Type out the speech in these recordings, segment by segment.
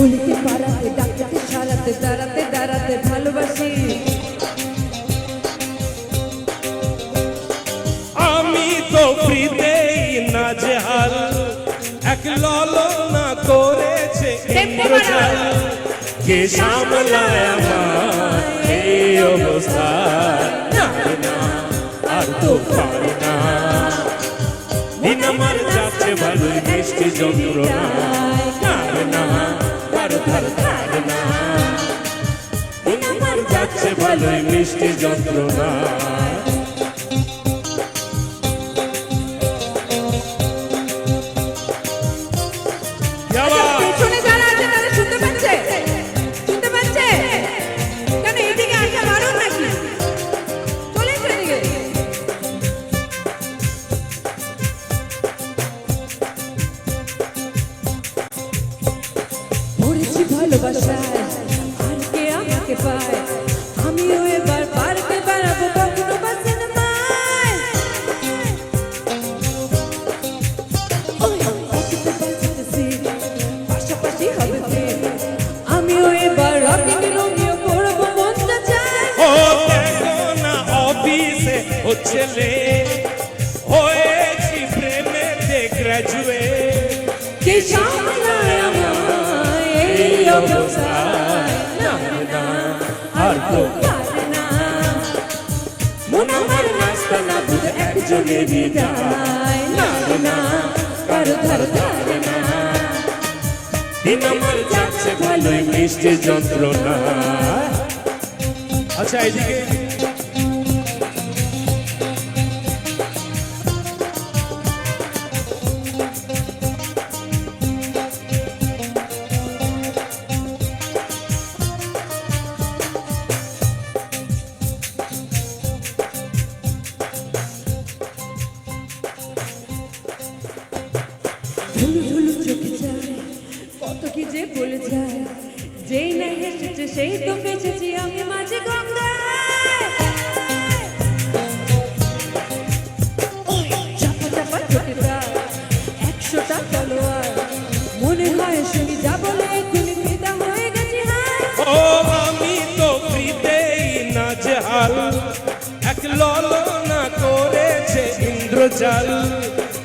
গলিতে পাড়াতে ডাকতে সারাতে দাঁড়াতে দাঁড়াতে ভালোবাসি। আমি তো ফ্রিতেই নাজেহাল, এক ললনা করেছে ইন্দ্রজাল। কে সামলায় আমার এই অবস্থা, পারি না আর তো পারি না। দিন আমার যাচ্ছে ভালোই মিষ্টি যন্ত্রণা, পারি না আর ধার ধার না। দিন আমার যাচ্ছে ভালোই মিষ্টি যন্ত্রণা। পেছনে যারা আছে তারা শুনতে পাচ্ছে? শুনতে পাচ্ছে? কেন এদিকে আসা বারণ নাকি? চলে এসো এদিকে। পড়েছি ভালোবাসায়, আর কে আমাকে পায়? আমিও এবার পারতে পারবো কখনো বা সিনেমায়। পাশাপাশি হবে প্রেম, আমিও এবার রকিং রোমিও করবো মনটা চায়। ও দেখো না অফিসে হচ্ছে লেট, হয়েছি প্রেমেতে গ্র্যাজুয়েট। কে সামলায় আমায় এই অবস্থায়, না না আর তো পারে না। মন আমার নাচতে না বুঝে একজনেরই দায়, না না কারো ধার ধারে না। দিন আমার যাচ্ছে ভালোই মিষ্টি যন্ত্রণা। আচ্ছা এইদিকে ধুলু ধুলু চোখে যায়, কত কি যে বলে যায়। যেই না হেসেছে সেই তো বেঁচেছি আমি মাঝে গঙ্গায়। চাপা চাপা চোখে প্রায় 100টা তলোয়ার, মনে হয় শুনি যা বলে এখনই ফিদা হয়ে গেছি হায়। ও আমি তো ফ্রিতেই নাজেহাল, এক ললনা করেছে ইন্দ্রজাল।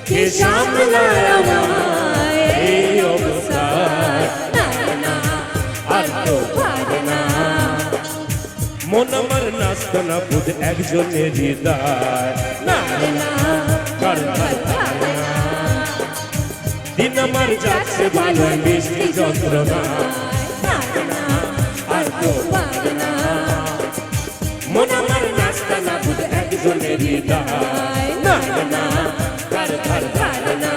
কে সামলায় আমায় এই অবস্থায়, না না আর তো পারে না। মন আমার নাচতো না বুধ একজনের হৃদয়, না না কার ধার ধারে না। দিন আমার যাচ্ছে ভালোই মিষ্টি যন্ত্রণা, না না আর তো পারে না। মন আমার নাচতো না বুধ একজনের হৃদয়, না না কার ধার ধারে না।